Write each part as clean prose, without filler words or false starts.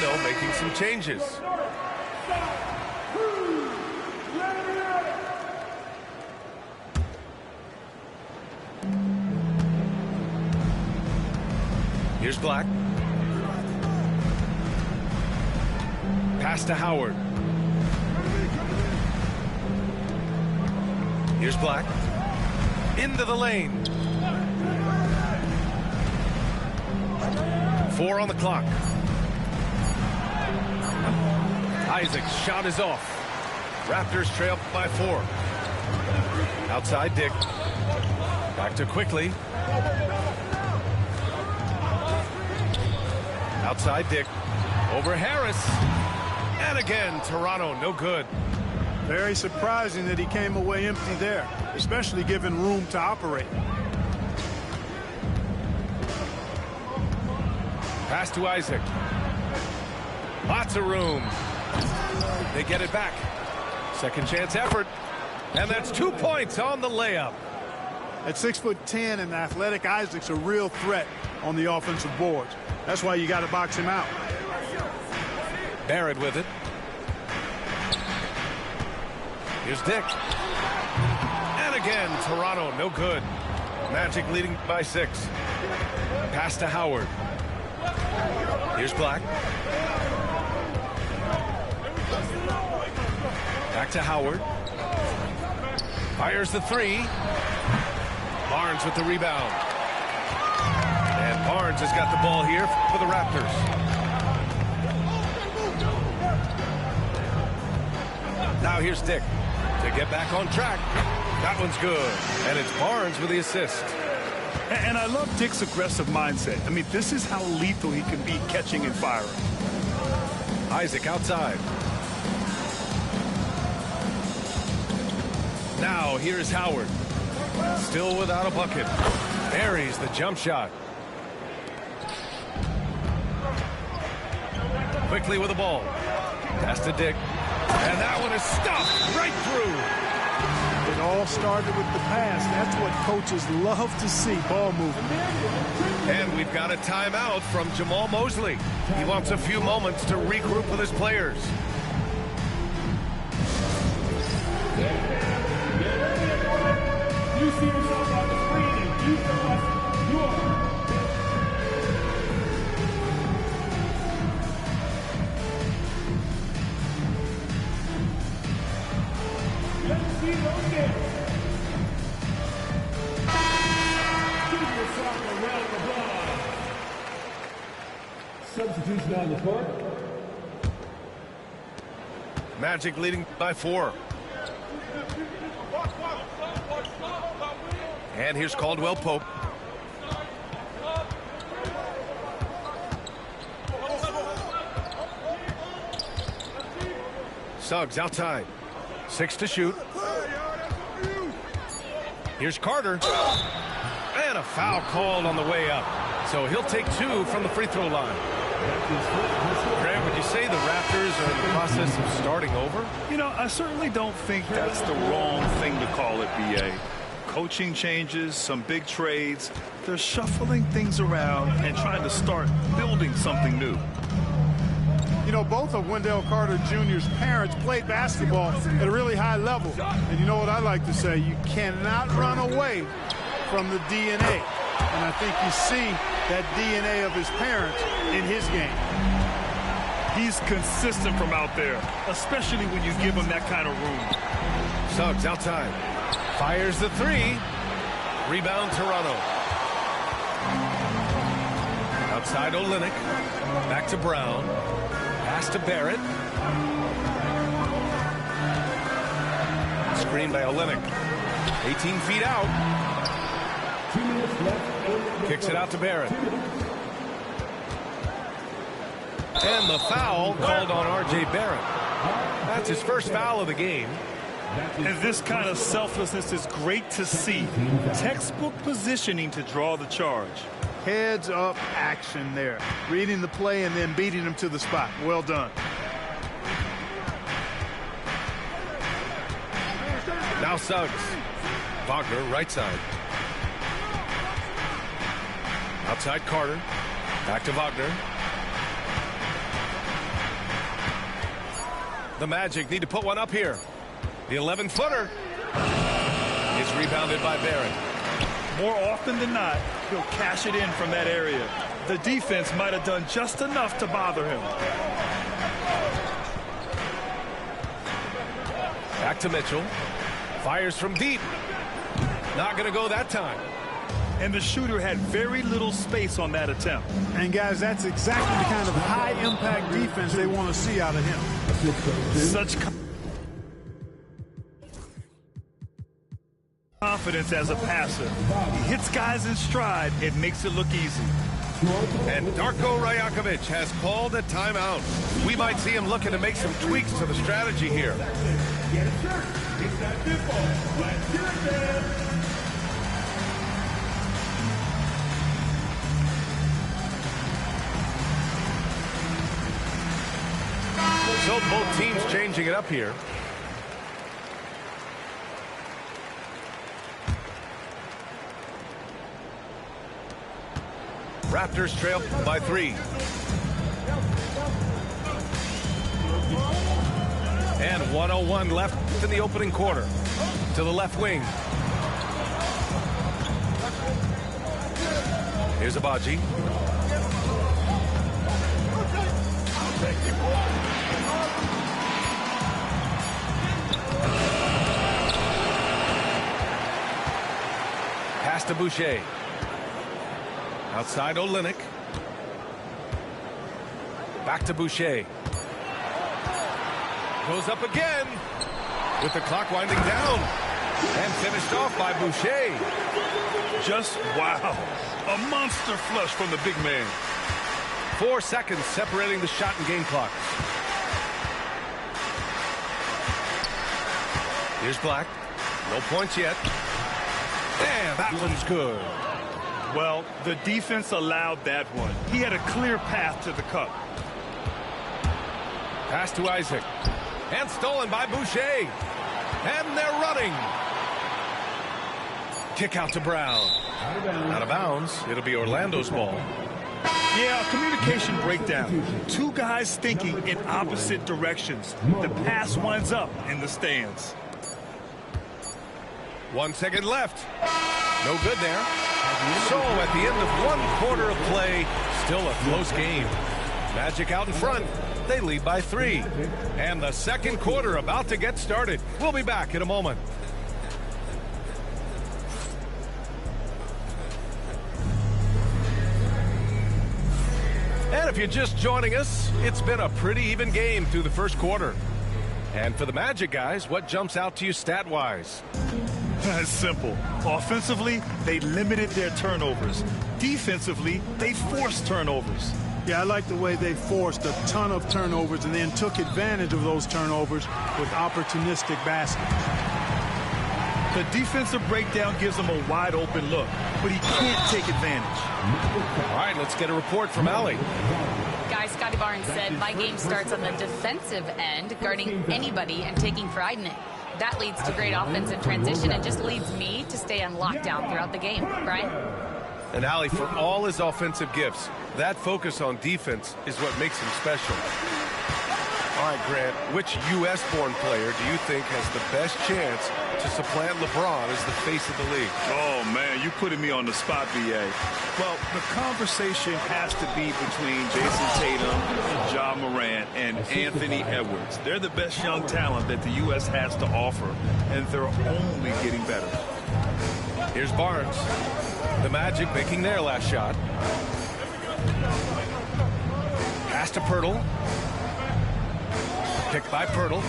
Orlando making some changes. Here's Black. Pass to Howard. Here's Black. Into the lane. 4 on the clock. Isaac's shot is off. Raptors trail by 4. Outside Dick. Back to Quickly. Outside Dick. Over Harris. And again, Toronto, no good. Very surprising that he came away empty there, especially given room to operate. Pass to Isaac. Lots of room. They get it back. Second chance effort. And that's 2 points on the layup. At 6'10" and athletic, Isaac's a real threat on the offensive boards. That's why you got to box him out. Barrett with it. Here's Dick. And again, Toronto, no good. Magic leading by 6. Pass to Howard. Here's Black. Back to Howard. Fires the 3. Barnes with the rebound. And Barnes has got the ball here for the Raptors. Now here's Dick to get back on track. That one's good. And it's Barnes with the assist. And I love Dick's aggressive mindset. I mean, this is how lethal he can be catching and firing. Isaac outside. Now here's Howard. Still without a bucket. Buries the jump shot. Quickly with the ball. Pass to Dick. And that one is stuffed right through. It all started with the pass. That's what coaches love to see, ball movement. And we've got a timeout from Jamal Mosley. He wants a few moments to regroup with his players. You see yourself on the screen and you tell us you are. Let's see those games. Give yourself a round of applause. Substitution on the court. Magic leading by 4. And here's Caldwell Pope. Suggs outside. 6 to shoot. Here's Carter. And a foul called on the way up. So he'll take 2 from the free throw line. Greg, would you say the Raptors are in the process of starting over? You know, I certainly don't think that's the wrong thing to call it, B.A. Coaching changes, some big trades. They're shuffling things around and trying to start building something new. You know, both of Wendell Carter Jr.'s parents played basketball at a really high level. And you know what I like to say? You cannot run away from the DNA. And I think you see that DNA of his parents in his game. He's consistent from out there, especially when you give him that kind of room. Suggs outside. Fires the 3. Rebound Toronto. Outside Olynyk. Back to Brown. Pass to Barrett. Screen by Olynyk. 18 feet out. 2 minutes left. Kicks it out to Barrett. And the foul called on R.J. Barrett. That's his first foul of the game. And this kind of selflessness is great to see. Textbook positioning to draw the charge. Heads up action there. Reading the play and then beating him to the spot. Well done. Now Suggs. Wagner right side. Outside Carter. Back to Wagner. The Magic need to put one up here. The 11-footer is rebounded by Barrett. More often than not, he'll cash it in from that area. The defense might have done just enough to bother him. Back to Mitchell. Fires from deep. Not going to go that time. And the shooter had very little space on that attempt. And guys, that's exactly the kind of high-impact defense they want to see out of him. Such confidence as a passer. He hits guys in stride. It makes it look easy. And Darko Rajakovic has called a timeout. We might see him looking to make some tweaks to the strategy here. So both teams changing it up here. Raptors trail by 3. And 1:01 left in the opening quarter. To the left wing. Here's Abaji. Pass to Boucher. Outside Olynyk. Back to Boucher. Goes up again. With the clock winding down. And finished off by Boucher. Just wow. A monster flush from the big man. 4 seconds separating the shot and game clock. Here's Black. No points yet. Damn, that one's good. Well, the defense allowed that one. He had a clear path to the cup. Pass to Isaac. And stolen by Boucher. And they're running. Kick out to Brown. Out of bounds. It'll be Orlando's ball. Yeah, communication breakdown. Two guys thinking in opposite directions. The pass winds up in the stands. 1 second left. No good there. So at the end of 1 quarter of play, still a close game. Magic out in front. They lead by 3. And the second quarter about to get started. We'll be back in a moment. And if you're just joining us, it's been a pretty even game through the first quarter. And for the Magic guys, what jumps out to you stat-wise? It's simple. Offensively, they limited their turnovers. Defensively, they forced turnovers. Yeah, I like the way they forced a ton of turnovers and then took advantage of those turnovers with opportunistic baskets. The defensive breakdown gives him a wide open look, but he can't take advantage. All right, let's get a report from Allie. Guys, Scotty Barnes said, my game starts on the defensive end, guarding anybody and taking pride in it. That leads to great offensive transition and just leads me to stay on lockdown throughout the game. Brian? And Allie, for all his offensive gifts, that focus on defense is what makes him special. All right, Grant, which U.S.-born player do you think has the best chance to supplant LeBron as the face of the league? Oh, man, you putting me on the spot, B.A. Well, the conversation has to be between Jason Tatum, Ja Morant, and Anthony Edwards. They're the best young talent that the U.S. has to offer, and they're only getting better. Here's Barnes. The Magic making their last shot. Pass to Pirtle. Picked by Pirtle.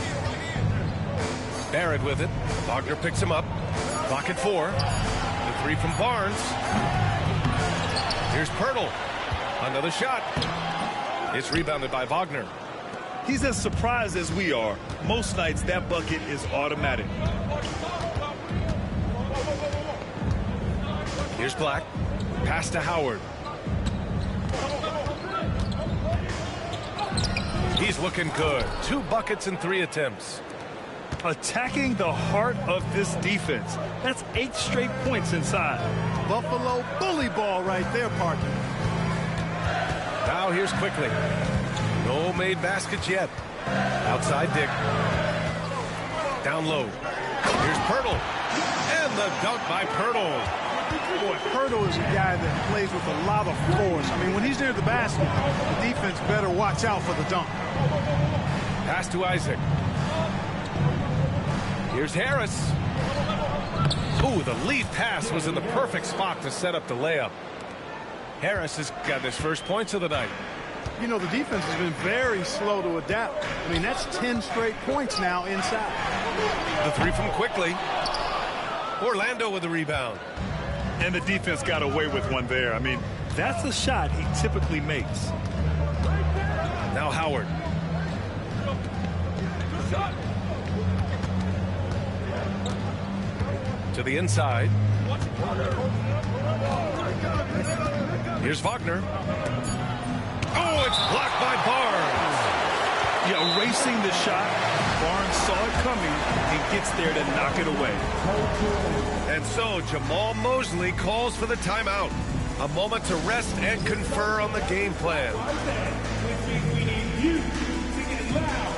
Barrett with it. Wagner picks him up. Clock at 4. The 3 from Barnes. Here's Pirtle. Another shot. It's rebounded by Wagner. He's as surprised as we are. Most nights that bucket is automatic. Here's Black. Pass to Howard. He's looking good. 2 buckets and 3 attempts. Attacking the heart of this defense. That's 8 straight points inside. Buffalo bully ball right there, Parker. Now here's Quickly. No made baskets yet. Outside Dick. Down low. Here's Pirtle. And the dunk by Pirtle. Boy, Pirtle is a guy that plays with a lot of force. I mean, when he's near the basket, the defense better watch out for the dunk. Pass to Isaac. Here's Harris. Ooh, the lead pass was in the perfect spot to set up the layup. Harris has got his first points of the night. You know, the defense has been very slow to adapt. I mean, that's 10 straight points now inside. The three from Quickly. Orlando with the rebound. And the defense got away with one there. I mean, that's a shot he typically makes. Now Howard. To the inside. Here's Wagner. Oh, it's blocked by Barnes. Yeah, erasing the shot. Barnes saw it coming and gets there to knock it away. And so Jamal Mosley calls for the timeout. A moment to rest and confer on the game plan. We need you to get loud.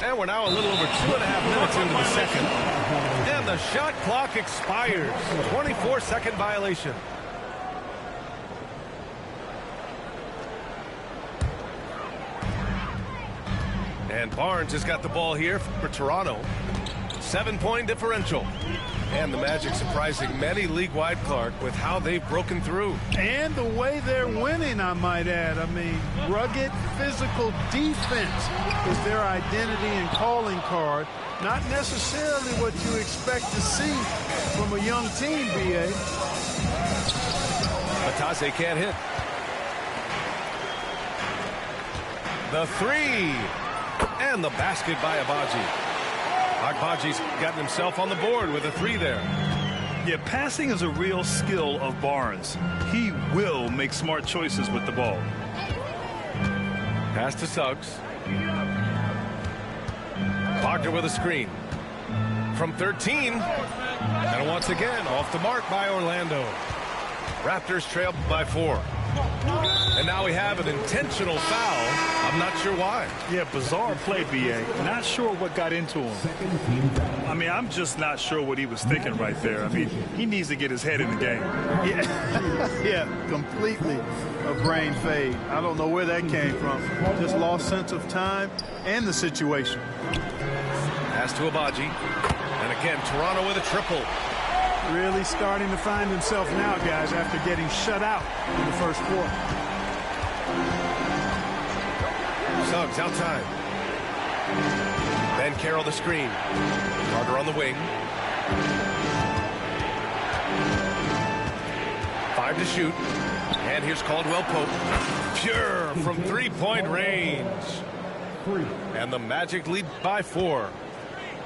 And we're now a little over 2.5 minutes into the second. And the shot clock expires. 24-second violation. And Barnes has got the ball here for Toronto. 7-point differential. And the Magic surprising many league-wide, Clark, with how they've broken through. And the way they're winning, I might add. I mean, rugged physical defense is their identity and calling card. Not necessarily what you expect to see from a young team, B.A. Matase can't hit. The three. And the basket by Agbaji. Agbaji's gotten himself on the board with a three there. Yeah, passing is a real skill of Barnes. He will make smart choices with the ball. Pass to Suggs. Wagner with a screen. From 13. And once again, off the mark by Orlando. Raptors trail by 4. And now we have an intentional foul. I'm not sure why. Yeah, bizarre play, B.A. Not sure what got into him. I mean, I'm just not sure what he was thinking right there. I mean, he needs to get his head in the game. Yeah, yeah, completely a brain fade. I don't know where that came from. Just lost sense of time and the situation. Pass to Agbaji. And again, Toronto with a triple. Really starting to find himself now, guys, after getting shut out in the first quarter. Suggs outside. Ben Carroll the screen. Carter on the wing. 5 to shoot. And here's Caldwell Pope. Pure from three-point range. And the Magic lead by 4.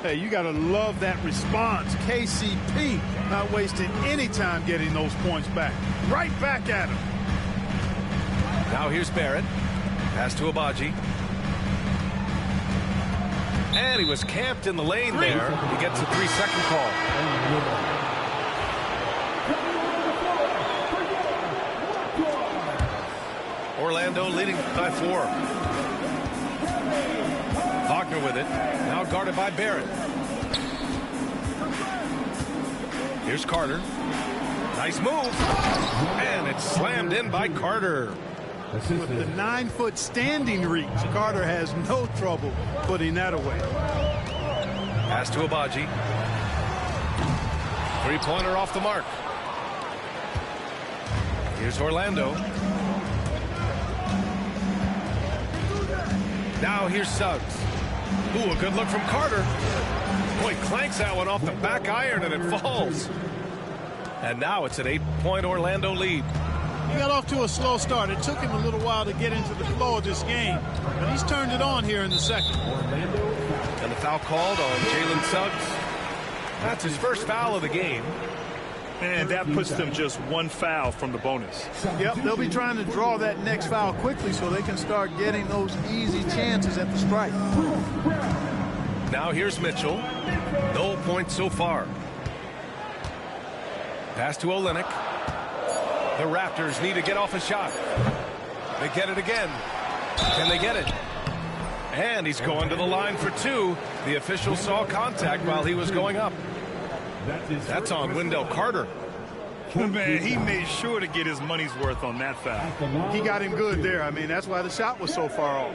Hey, you got to love that response. KCP not wasting any time getting those points back. Right back at him. Now here's Barrett. Pass to Agbaji. And he was camped in the lane there. He gets a 3-second call. Orlando leading by 4. Wagner with it. Now guarded by Barrett. Here's Carter. Nice move. And it's slammed in by Carter. With the 9-foot standing reach, Carter has no trouble putting that away. Pass to Agbaji. Three-pointer off the mark. Here's Orlando. Now here's Suggs. Ooh, a good look from Carter. Boy, clanks that one off the back iron and it falls. And now it's an 8-point Orlando lead. He got off to a slow start. It took him a little while to get into the flow of this game, but he's turned it on here in the second. And the foul called on Jalen Suggs. That's his first foul of the game. And that puts them just one foul from the bonus. Yep, they'll be trying to draw that next foul quickly so they can start getting those easy chances at the strike. Now here's Mitchell. No points so far. Pass to Olynyk. The Raptors need to get off a shot. They get it again. Can they get it? And he's going to the line for two. The official saw contact while he was going up. That's on Wendell Carter. Man, he made sure to get his money's worth on that foul. He got him good there. I mean, that's why the shot was so far off.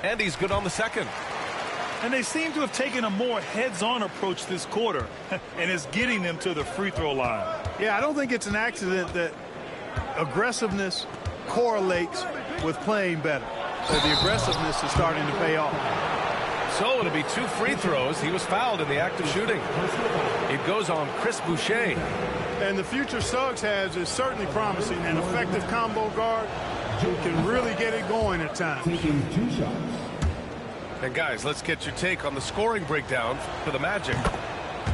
And he's good on the second. And they seem to have taken a more heads-on approach this quarter, and it's getting them to the free throw line. Yeah, I don't think it's an accident that aggressiveness correlates with playing better. So the aggressiveness is starting to pay off. So it'll be 2 free throws. He was fouled in the act of shooting. It goes on Chris Boucher. And the future Suggs has is certainly promising. An effective combo guard who can really get it going at times. Taking 2 shots. And guys, let's get your take on the scoring breakdown for the Magic.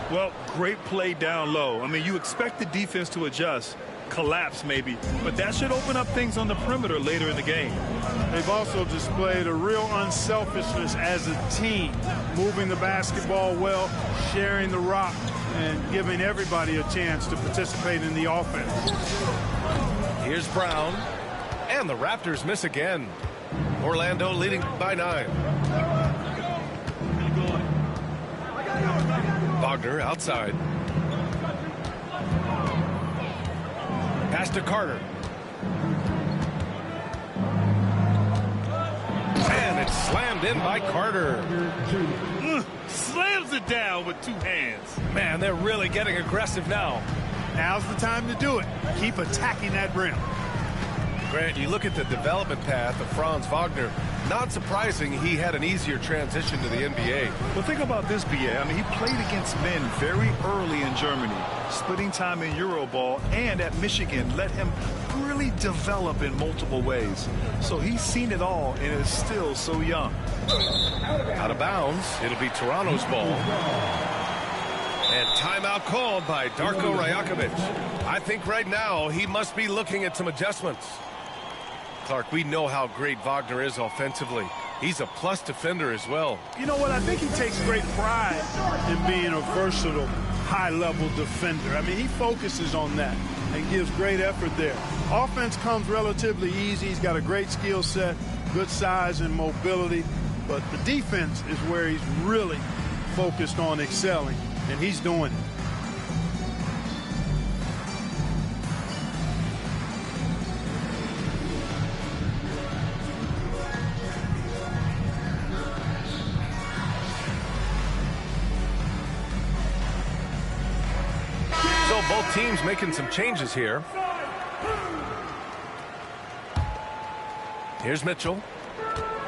Well, great play down low. I mean, you expect the defense to adjust, collapse maybe, but that should open up things on the perimeter later in the game. They've also displayed a real unselfishness as a team, moving the basketball well, sharing the rock, and giving everybody a chance to participate in the offense. Here's Brown, and the Raptors miss again. Orlando leading by 9. Wagner outside. Pass to Carter. And it's slammed in by Carter. Slams it down with 2 hands. Man, they're really getting aggressive now. Now's the time to do it. Keep attacking that rim. Grant, you look at the development path of Franz Wagner. Not surprising he had an easier transition to the NBA. Well, think about this, BA. I mean, he played against men very early in Germany, splitting time in Euroball, and at Michigan let him really develop in multiple ways. So he's seen it all and is still so young. Out of bounds. It'll be Toronto's ball. And timeout called by Darko Rajakovic. I think right now he must be looking at some adjustments. Clark, we know how great Wagner is offensively. He's a plus defender as well. You know what? I think he takes great pride in being a versatile, high-level defender. I mean, he focuses on that and gives great effort there. Offense comes relatively easy. He's got a great skill set, good size and mobility. But the defense is where he's really focused on excelling, and he's doing it. Both teams making some changes here. Here's Mitchell.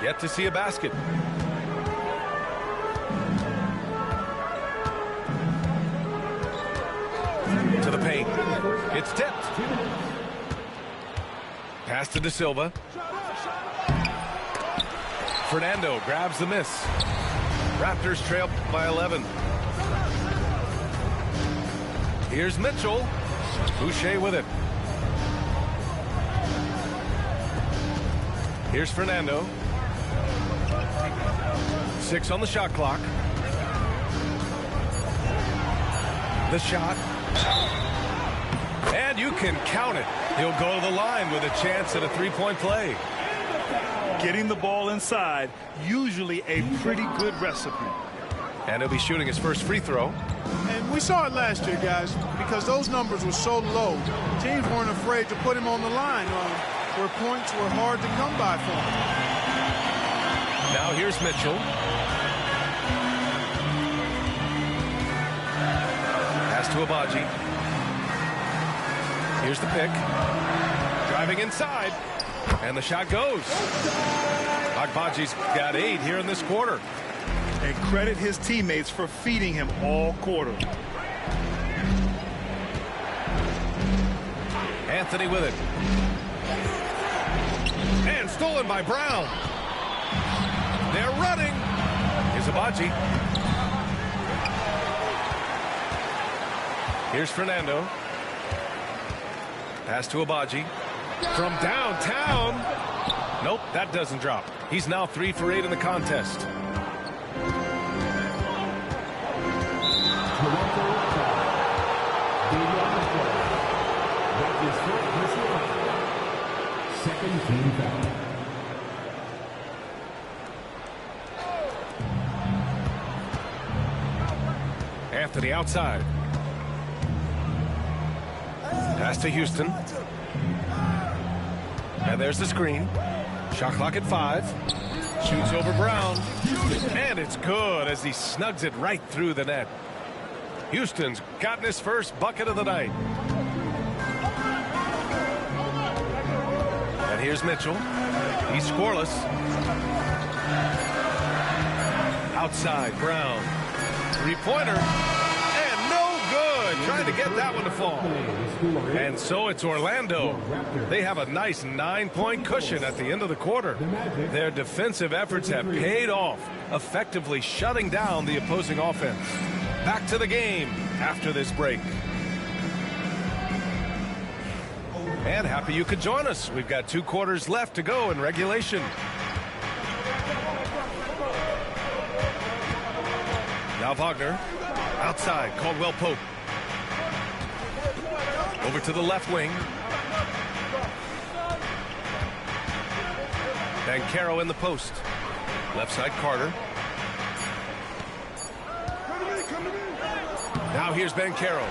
Yet to see a basket. To the paint. It's tipped. Pass to De Silva. Fernando grabs the miss. Raptors trail by 11. Here's Mitchell. Boucher with it. Here's Fernando. 6 on the shot clock. The shot. And you can count it. He'll go to the line with a chance at a 3-point play. Getting the ball inside, usually a pretty good recipe. And he'll be shooting his first free throw. And we saw it last year, guys, because those numbers were so low. Teams weren't afraid to put him on the line where points were hard to come by for him. Now here's Mitchell. Pass to Abaji. Here's the pick. Driving inside. And the shot goes. Agbaji's got 8 here in this quarter. And credit his teammates for feeding him all quarter. Anthony with it. And stolen by Brown. They're running. Here's Abaji. Here's Fernando. Pass to Abaji. From downtown. Nope, that doesn't drop. He's now 3 for 8 in the contest. Second team foul. Anthony outside. Pass to Houston. And there's the screen. Shot clock at 5. Shoots over Brown. And it's good as he snugs it right through the net. Houston's gotten his first bucket of the night. And here's Mitchell. He's scoreless. Outside, Brown. Three-pointer. And no good. Trying to get that one to fall. And so it's Orlando. They have a nice 9-point cushion at the end of the quarter. Their defensive efforts have paid off, effectively shutting down the opposing offense. Back to the game after this break. And happy you could join us. We've got 2 quarters left to go in regulation. Now Wagner. Outside, Caldwell Pope. Over to the left wing. Banchero in the post. Left side, Carter. Now here's Banchero.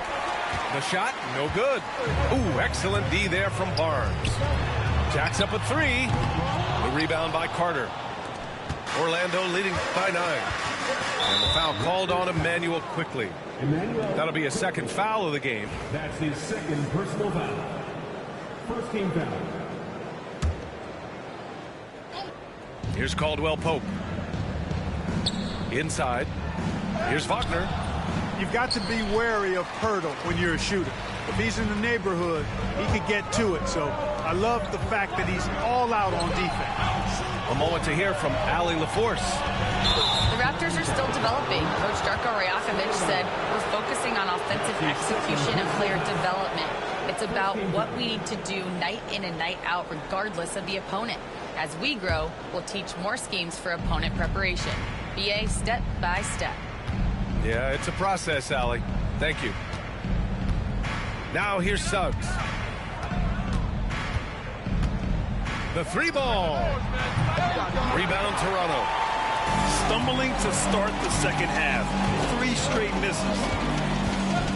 The shot, no good. Ooh, excellent D there from Barnes. Jacks up a 3. The rebound by Carter. Orlando leading by 9. And the foul called on Emmanuel quickly. That'll be a second foul of the game. That's his second personal foul. First team foul. Here's Caldwell Pope. Inside. Here's Wagner. You've got to be wary of Pirtle when you're a shooter. If he's in the neighborhood, he could get to it. So I love the fact that he's all out on defense. A moment to hear from Ali LaForce. The Raptors are still developing. Coach Darko Rajakovic said we're focusing on offensive execution and player development. It's about what we need to do night in and night out regardless of the opponent. As we grow, we'll teach more schemes for opponent preparation. BA step by step. Yeah, it's a process, Ali. Thank you. Now here's Suggs. The 3-ball. Rebound Toronto. Stumbling to start the second half. 3 straight misses.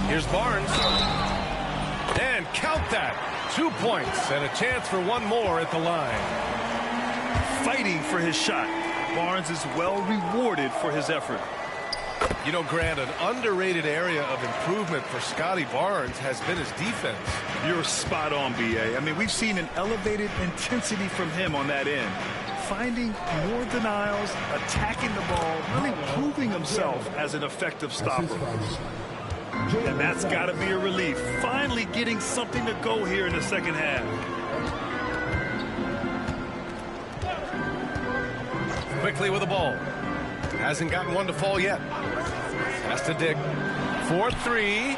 Here's Barnes. And count that. 2 points and a chance for one more at the line. Fighting for his shot. Barnes is well rewarded for his effort. You know, Grant, an underrated area of improvement for Scotty Barnes has been his defense. You're spot on, BA. I mean, we've seen an elevated intensity from him on that end. Finding more denials, attacking the ball, really proving himself as an effective stopper. And that's got to be a relief. Finally getting something to go here in the second half. Quickly with the ball. Hasn't gotten one to fall yet. Has to dig. 4-3.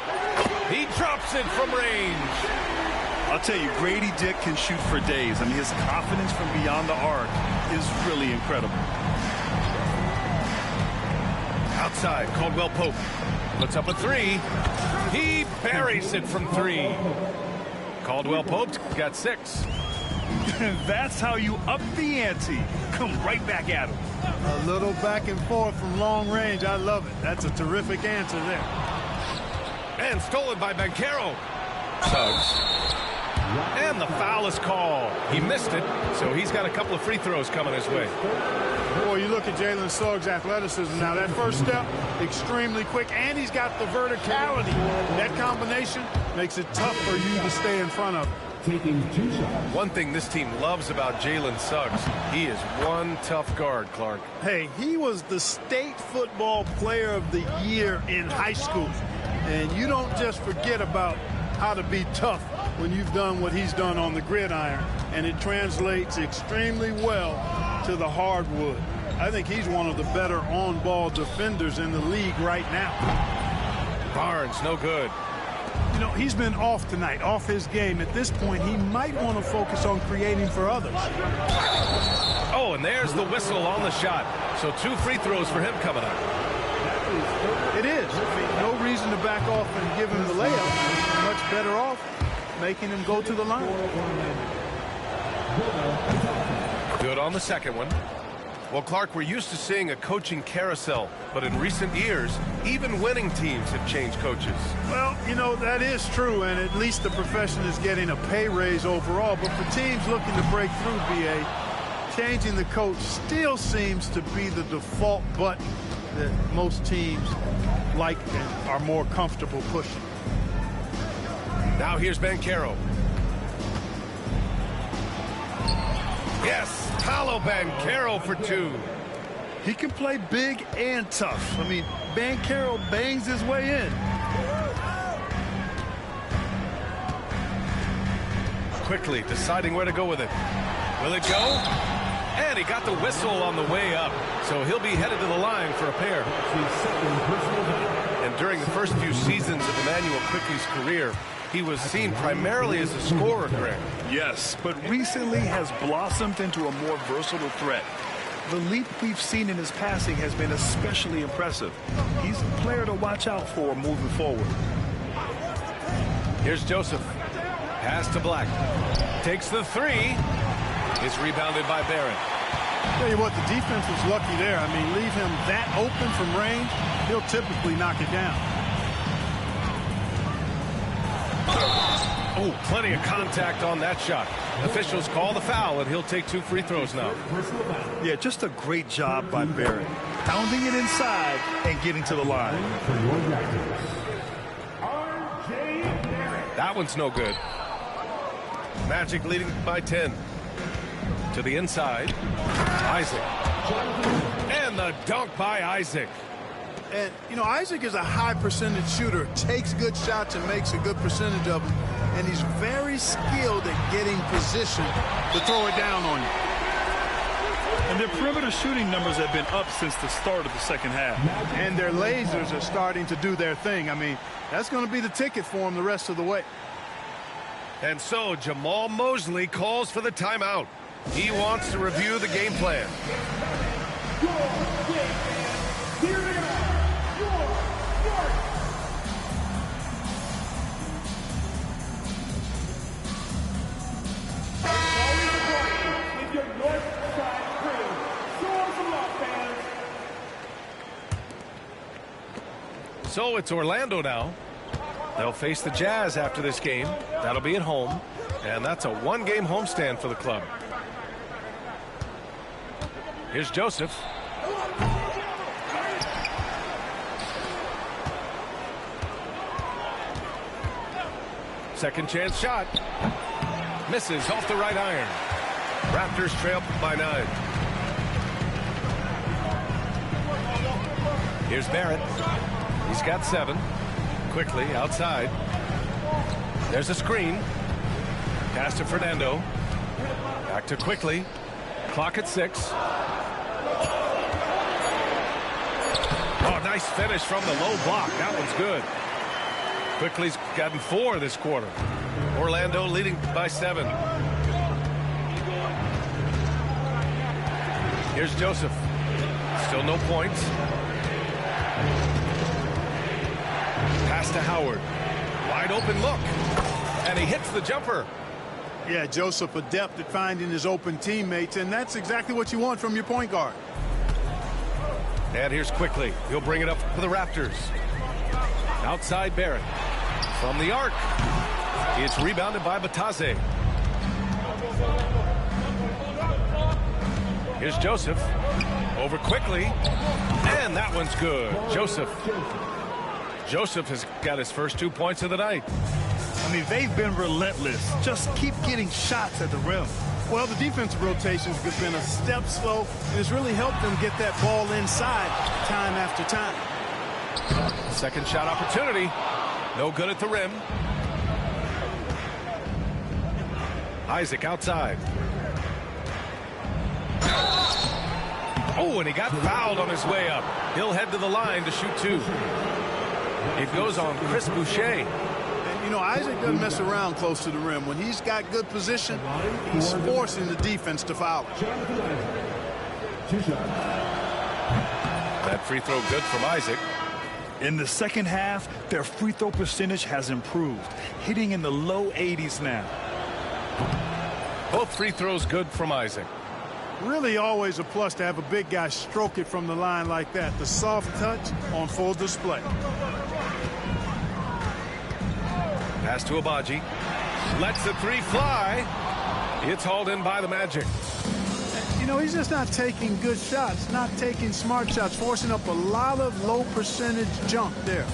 He drops it from range. I'll tell you, Grady Dick can shoot for days. I mean, his confidence from beyond the arc is really incredible. Outside, Caldwell Pope puts up a 3. He buries it from 3. Caldwell Pope's got 6. That's how you up the ante. Come right back at him. A little back and forth from long range. I love it. That's a terrific answer there. And stolen by Banchero. Suggs. And the foul is called. He missed it, so he's got a couple of free throws coming his way. Boy, you look at Jalen Suggs' athleticism now. That first step, extremely quick, and he's got the verticality. That combination makes it tough for you to stay in front of him. Taking 2 shots. One thing this team loves about Jalen Suggs, he is one tough guard, Clark. Hey, he was the state football player of the year in high school. And you don't just forget about how to be tough when you've done what he's done on the gridiron, and it translates extremely well to the hardwood. I think he's one of the better on-ball defenders in the league right now. Barnes, no good. You know, he's been off tonight, off his game. At this point, he might want to focus on creating for others. Oh, and there's the whistle on the shot. So 2 free throws for him coming up. It is. I mean, no reason to back off and give him the layup. Much better off making him go to the line. Good on the second one. Well, Clark, we're used to seeing a coaching carousel, but in recent years, even winning teams have changed coaches. Well, you know, that is true, and at least the profession is getting a pay raise overall. But for teams looking to break through, BA, changing the coach still seems to be the default button that most teams like and are more comfortable pushing. Now here's Banchero. Yes, Paolo Banchero for 2. He can play big and tough. I mean, Banchero bangs his way in. Quickly deciding where to go with it. Will it go? And he got the whistle on the way up. So he'll be headed to the line for a pair. And during the first few seasons of Emmanuel Quickley's career, he was seen primarily as a scorer, Greg. Yes, but recently has blossomed into a more versatile threat. The leap we've seen in his passing has been especially impressive. He's a player to watch out for moving forward. Here's Joseph. Pass to Black. Takes the 3. It's rebounded by Barrett. Tell you what, the defense was lucky there. I mean, leave him that open from range, he'll typically knock it down. Oh, plenty of contact on that shot. Officials call the foul, and he'll take 2 free throws now. Yeah, just a great job by Barrett. Pounding it inside and getting to the line. That one's no good. Magic leading by 10. To the inside. Isaac. And the dunk by Isaac. And, you know, Isaac is a high percentage shooter, takes good shots and makes a good percentage of them. And he's very skilled at getting position to throw it down on you. And their perimeter shooting numbers have been up since the start of the second half. And their lasers are starting to do their thing. I mean, that's going to be the ticket for them the rest of the way. And so Jamal Mosley calls for the timeout. He wants to review the game plan. So it's Orlando now. They'll face the Jazz after this game. That'll be at home. And that's a 1-game homestand for the club. Here's Joseph. Second chance shot. Misses off the right iron. Raptors trail by 9. Here's Barrett. He's got 7. Quickly outside. There's a screen. Pass to Fernando. Back to Quickly. Clock at 6. Oh, nice finish from the low block. That one's good. Quickly's gotten 4 this quarter. Orlando leading by 7. Here's Joseph. Still no points. Pass to Howard. Wide open look. And he hits the jumper. Yeah, Joseph adept at finding his open teammates, and that's exactly what you want from your point guard. And here's Quickly. He'll bring it up for the Raptors. Outside Barrett. From the arc. It's rebounded by Batase. Here's Joseph. Over Quickly. And that one's good. Joseph has got his first 2 points of the night. I mean, they've been relentless. Just keep getting shots at the rim. Well, the defensive rotations have been a step slow, and it's really helped them get that ball inside time after time. Second shot opportunity. No good at the rim. Isaac outside. Oh, and he got fouled on his way up. He'll head to the line to shoot 2. It goes on Chris Boucher. And, you know, Isaac doesn't mess around close to the rim. When he's got good position, he's forcing the defense to foul him. That free throw good from Isaac. In the second half, their free throw percentage has improved, hitting in the low 80s now. Both free throws good from Isaac. Really always a plus to have a big guy stroke it from the line like that. The soft touch on full display. Pass to Abaji. Lets the 3 fly. It's hauled in by the Magic. You know, he's just not taking good shots, not taking smart shots, forcing up a lot of low percentage junk there.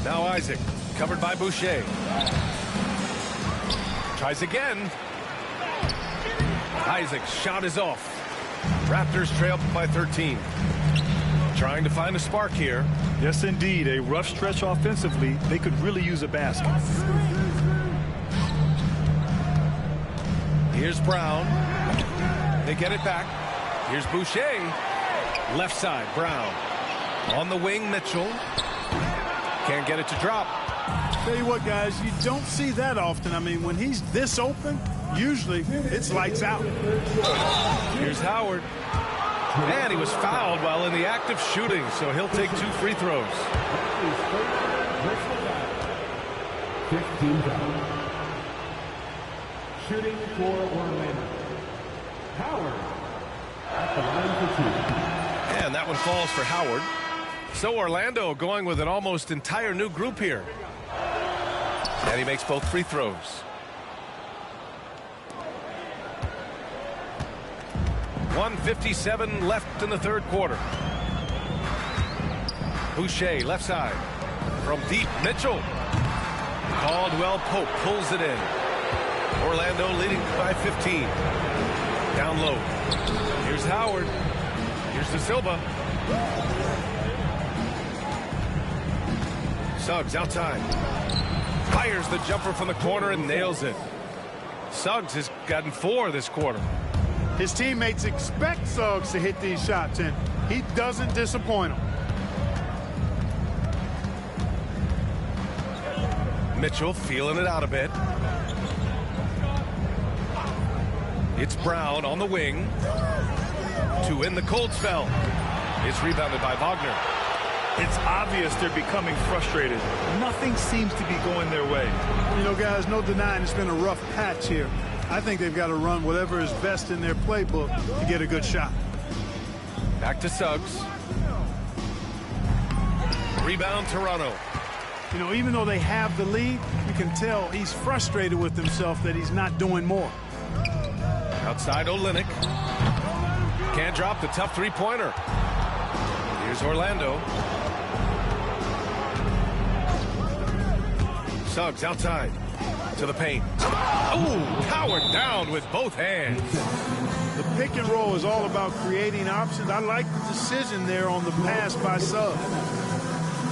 Now Isaac, covered by Boucher. Tries again. Isaac's shot is off. Raptors trail by 13. Trying to find a spark here. Yes, indeed. A rough stretch offensively. They could really use a basket. Here's Brown. They get it back. Here's Boucher. Left side, Brown. On the wing, Mitchell. Can't get it to drop. Tell you what, guys, you don't see that often. I mean, when he's this open, usually it's lights out. Here's Howard. And he was fouled while in the act of shooting, so he'll take 2 free throws. 15 foul. Shooting for Orlando. Howard at the line for 2. And that one falls for Howard. So Orlando going with an almost entire new group here. And he makes both free throws. .157 left in the third quarter. Boucher, left side. From deep, Mitchell. Caldwell Pope pulls it in. Orlando leading by 15. Down low. Here's Howard. Here's De Silva. Suggs outside. Fires the jumper from the corner and nails it. Suggs has gotten 4 this quarter. His teammates expect Suggs to hit these shots, and he doesn't disappoint them. Mitchell feeling it out a bit. It's Brown on the wing. To win the cold spell. It's rebounded by Wagner. It's obvious they're becoming frustrated. Nothing seems to be going their way. You know, guys, no denying it's been a rough patch here. I think they've got to run whatever is best in their playbook to get a good shot. Back to Suggs. Rebound, Toronto. You know, even though they have the lead, you can tell he's frustrated with himself that he's not doing more. Outside Olynyk. Can't drop the tough three-pointer. Here's Orlando. Suggs outside to the paint. Oh, powered down with both hands. The pick and roll is all about creating options. I like the decision there on the pass by Suggs.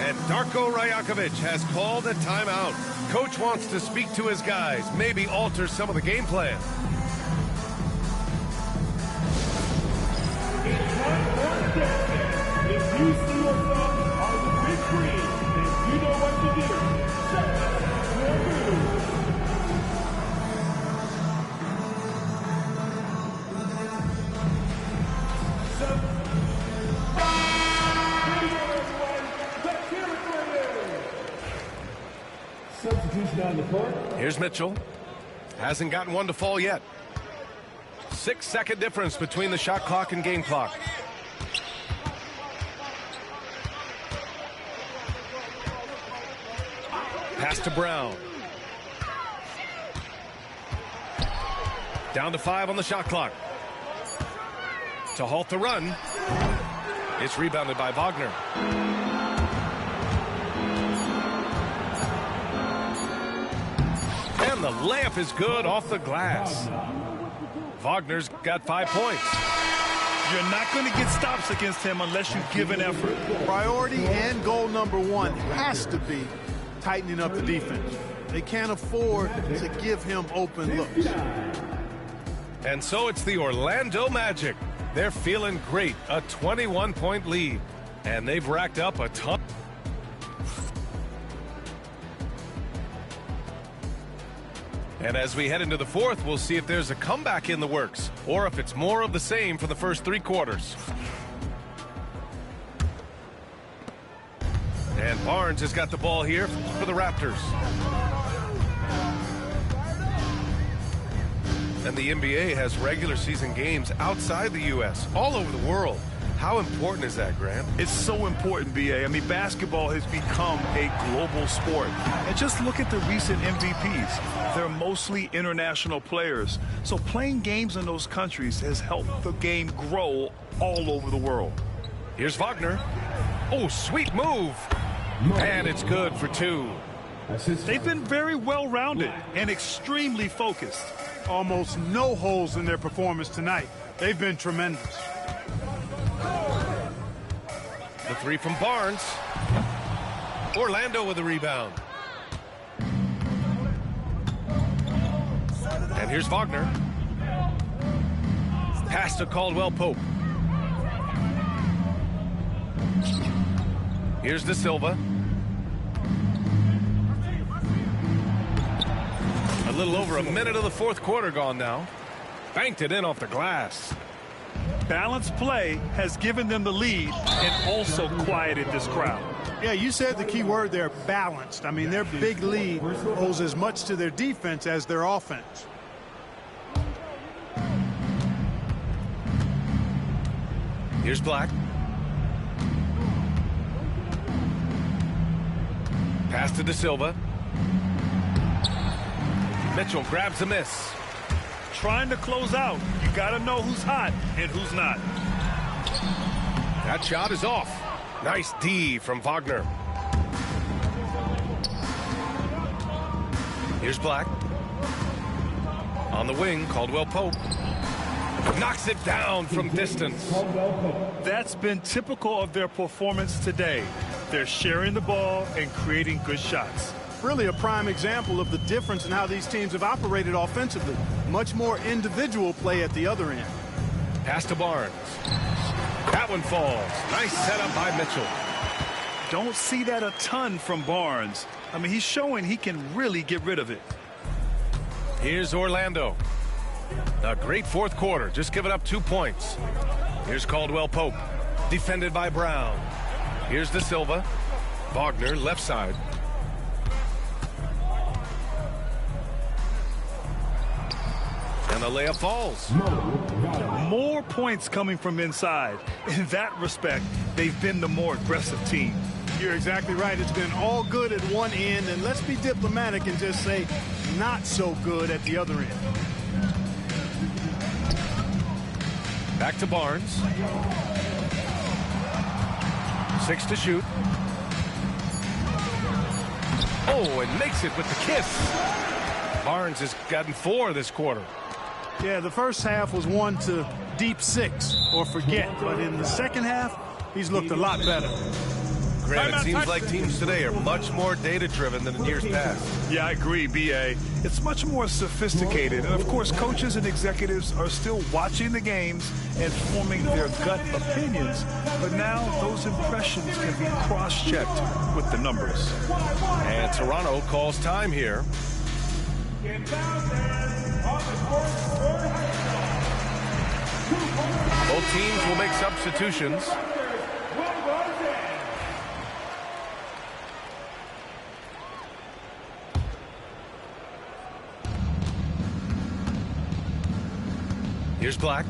And Darko Rajakovic has called a timeout. Coach wants to speak to his guys, maybe alter some of the game plan. If you see yourself on the big screen, then you know what to do. Set your move. Substitution on the court. Here's Mitchell. Hasn't gotten one to fall yet. 6-second difference between the shot clock and game clock. Pass to Brown. Down to 5 on the shot clock. To halt the run. It's rebounded by Wagner. And the layup is good off the glass. Wagner's got 5 points. You're not going to get stops against him unless you give an effort. Priority and goal number 1 has to be tightening up the defense. They can't afford to give him open looks. And so it's the Orlando Magic. They're feeling great, a 21-point lead. And they've racked up a ton. And as we head into the fourth, we'll see if there's a comeback in the works or if it's more of the same for the first 3 quarters. And Barnes has got the ball here for the Raptors. And the NBA has regular season games outside the U.S., all over the world. How important is that, Grant? It's so important, B.A. I mean, basketball has become a global sport. And just look at the recent MVPs. They're mostly international players. So playing games in those countries has helped the game grow all over the world. Here's Wagner. Oh, sweet move. And it's good for 2. They've been very well-rounded and extremely focused. Almost no holes in their performance tonight. They've been tremendous. The 3 from Barnes. Orlando with a rebound. And here's Wagner. Pass to Caldwell Pope. Here's De Silva. A little over a minute of the fourth quarter gone now. Banked it in off the glass. Balanced play has given them the lead and also quieted this crowd. Yeah, you said the key word there, balanced. I mean, their big lead owes as much to their defense as their offense. Here's Black. Pass to De Silva. Mitchell grabs a miss. Trying to close out. You got to know who's hot and who's not. That shot is off. Nice D from Wagner. Here's Black. On the wing, Caldwell Pope. Knocks it down from distance. That's been typical of their performance today. They're sharing the ball and creating good shots. Really a prime example of the difference in how these teams have operated offensively. Much more individual play at the other end. Pass to Barnes. That one falls. Nice setup by Mitchell. Don't see that a ton from Barnes. I mean, he's showing he can really get rid of it. Here's Orlando. A great fourth quarter, just giving up 2 points. Here's Caldwell Pope, defended by Brown. Here's De Silva. Wagner, left side. And the layup falls. More points coming from inside. In that respect, they've been the more aggressive team. You're exactly right. It's been all good at one end, and let's be diplomatic and just say not so good at the other end. Back to Barnes. 6 to shoot. Oh, and makes it with the kiss. Barnes has gotten 4 this quarter. Yeah, the first half was 1 to deep 6 or forget, but in the second half, he's looked a lot better. Grant, it seems like teams today are much more data-driven than in years past. Yeah, I agree, B.A. It's much more sophisticated. And, of course, coaches and executives are still watching the games and forming their gut opinions. But now those impressions can be cross-checked with the numbers. And Toronto calls time here. Both teams will make substitutions. Here's Black.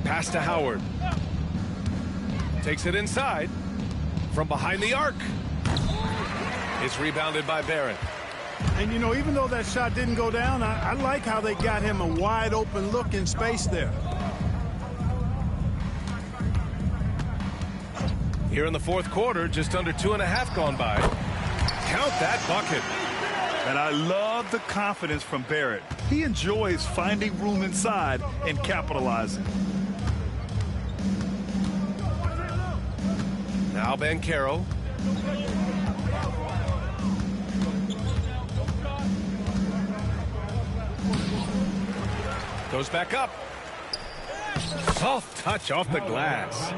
Pass to Howard. Takes it inside. From behind the arc. It's rebounded by Barrett. And, you know, even though that shot didn't go down, I like how they got him a wide open look in space there. Here in the fourth quarter, just under 2.5 gone by. Count that bucket. And I love the confidence from Barrett. He enjoys finding room inside and capitalizing. Now Banchero. Goes back up. Soft touch off the glass.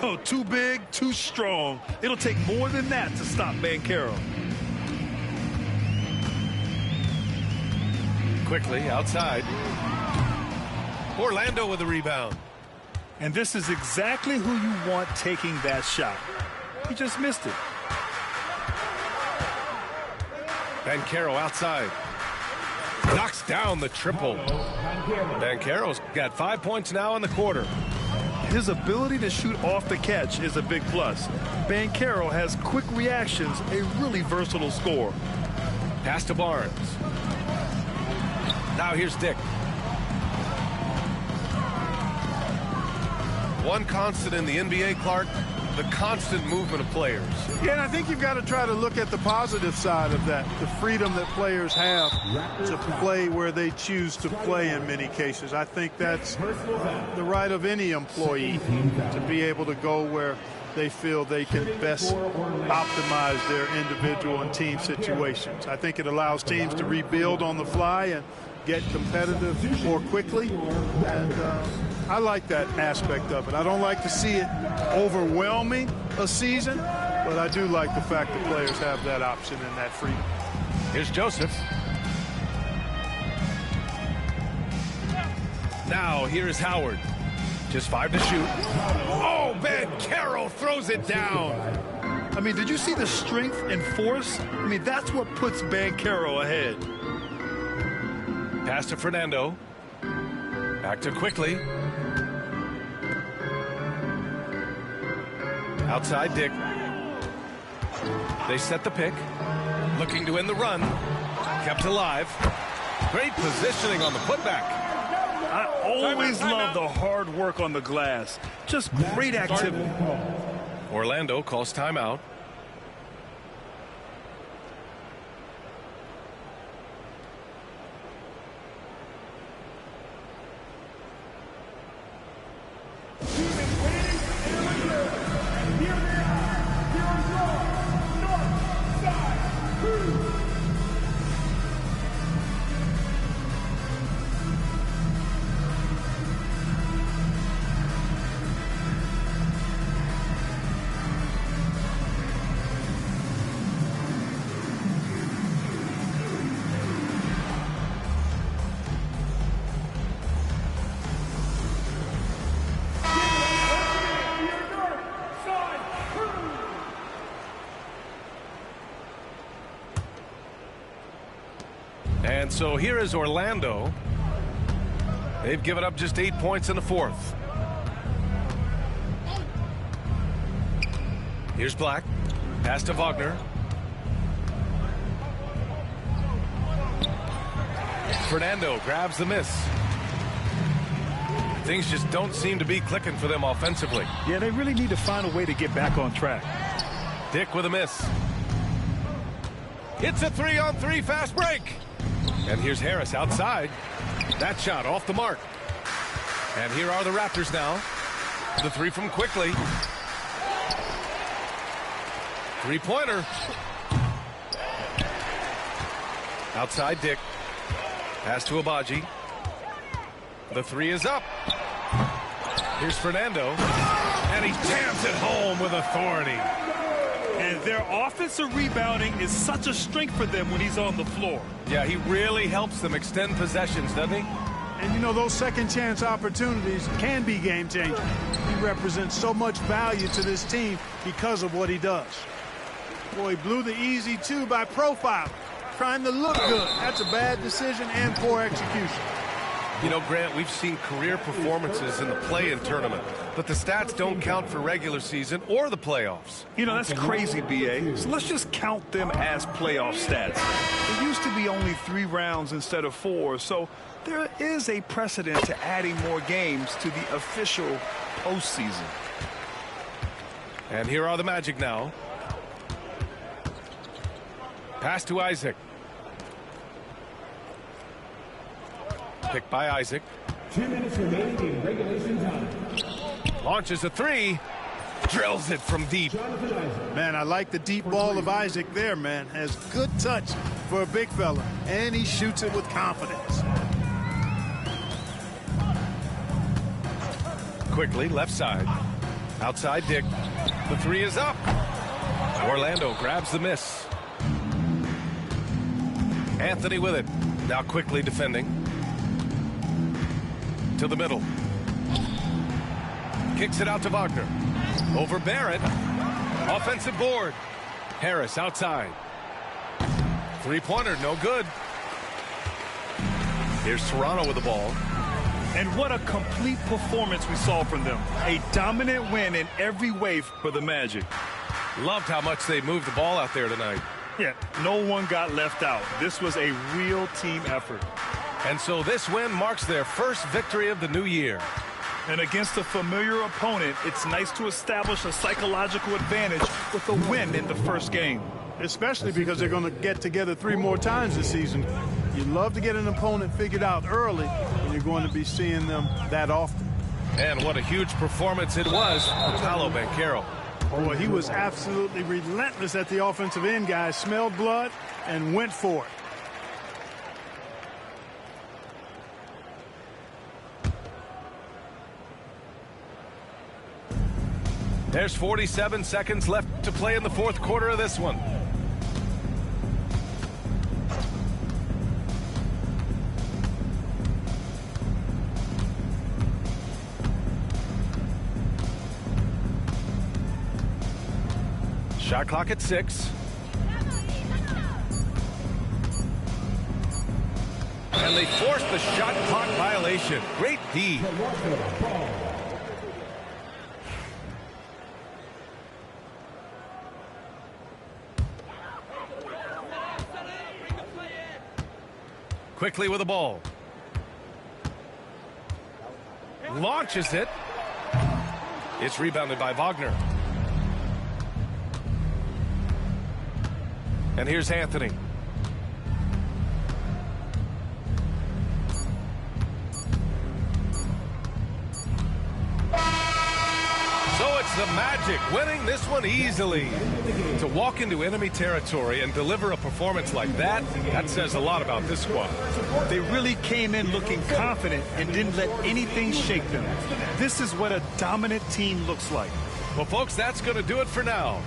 Oh, too big, too strong. It'll take more than that to stop Banchero. Quickly outside. Orlando with a rebound. And this is exactly who you want taking that shot. He just missed it. Banchero outside. Knocks down the triple. Banchero's got 5 points now in the quarter. His ability to shoot off the catch is a big plus. Banchero has quick reactions, a really versatile scorer. Pass to Barnes. Now here's Dick. One constant in the NBA, Clark, the constant movement of players. Yeah, and I think you've got to try to look at the positive side of that, the freedom that players have to play where they choose to play in many cases. I think that's the right of any employee to be able to go where they feel they can best optimize their individual and team situations. I think it allows teams to rebuild on the fly and get competitive more quickly. And I like that aspect of it. I don't like to see it overwhelming a season, but I do like the fact that players have that option and that freedom. Here's Joseph. Now here is Howard. Just 5 to shoot. Oh, Banchero throws it down. I mean, did you see the strength and force? I mean, that's what puts Banchero ahead. Pass to Fernando. Back to Quickly. Outside Dick. They set the pick. Looking to end the run. Kept alive. Great positioning on the putback. I always love the hard work on the glass. Just great activity. Orlando calls timeout. And so here is Orlando. They've given up just 8 points in the fourth. Here's Black. Pass to Wagner. Fernando grabs the miss. Things just don't seem to be clicking for them offensively. Yeah, they really need to find a way to get back on track. Dick with a miss. It's a 3-on-3 fast break. And here's Harris outside. That shot off the mark. And here are the Raptors now. The three from Quickly. Three-pointer. Outside Dick. Pass to Abaji. The three is up. Here's Fernando. And he jams it home with authority. And their offensive rebounding is such a strength for them when he's on the floor. Yeah, he really helps them extend possessions, doesn't he? And, you know, those second chance opportunities can be game changing. He represents so much value to this team because of what he does. Boy, he blew the easy two by profile, trying to look good. That's a bad decision and poor execution. You know, Grant, we've seen career performances in the play-in tournament, but the stats don't count for regular season or the playoffs. You know, that's crazy, B.A. So let's just count them as playoff stats. There used to be only 3 rounds instead of 4, so there is a precedent to adding more games to the official postseason. And here are the Magic now. Pass to Isaac. Picked by Isaac. 2 minutes remaining in regulation time. Launches a three. Drills it from deep. Man, I like the deep ball of Isaac there, man. Has good touch for a big fella, and he shoots it with confidence. Quickly, left side. Outside Dick. The three is up. Orlando grabs the miss. Anthony with it. Now quickly defending. To the middle. Kicks it out to Wagner. Over Barrett. Offensive board. Harris outside. Three-pointer, no good. Here's Toronto with the ball. And what a complete performance we saw from them. A dominant win in every way for the Magic. Loved how much they moved the ball out there tonight. Yeah, no one got left out. This was a real team effort. And so this win marks their first victory of the new year. And against a familiar opponent, it's nice to establish a psychological advantage with a win in the first game. Especially because they're going to get together 3 more times this season. You love to get an opponent figured out early, and you're going to be seeing them that often. And what a huge performance it was for Paolo Banchero. Oh, he was absolutely relentless at the offensive end, guys. Smelled blood and went for it. There's 47 seconds left to play in the fourth quarter of this one. Shot clock at 6. And they forced the shot clock violation. Great D. Quickly with the ball. Launches it. It's rebounded by Wagner. And here's Anthony. So it's the Magic winning this one easily. To walk into enemy territory and deliver a performance like that, that says a lot about this squad. They really came in looking confident and didn't let anything shake them. This is what a dominant team looks like. Well, folks, that's going to do it for now.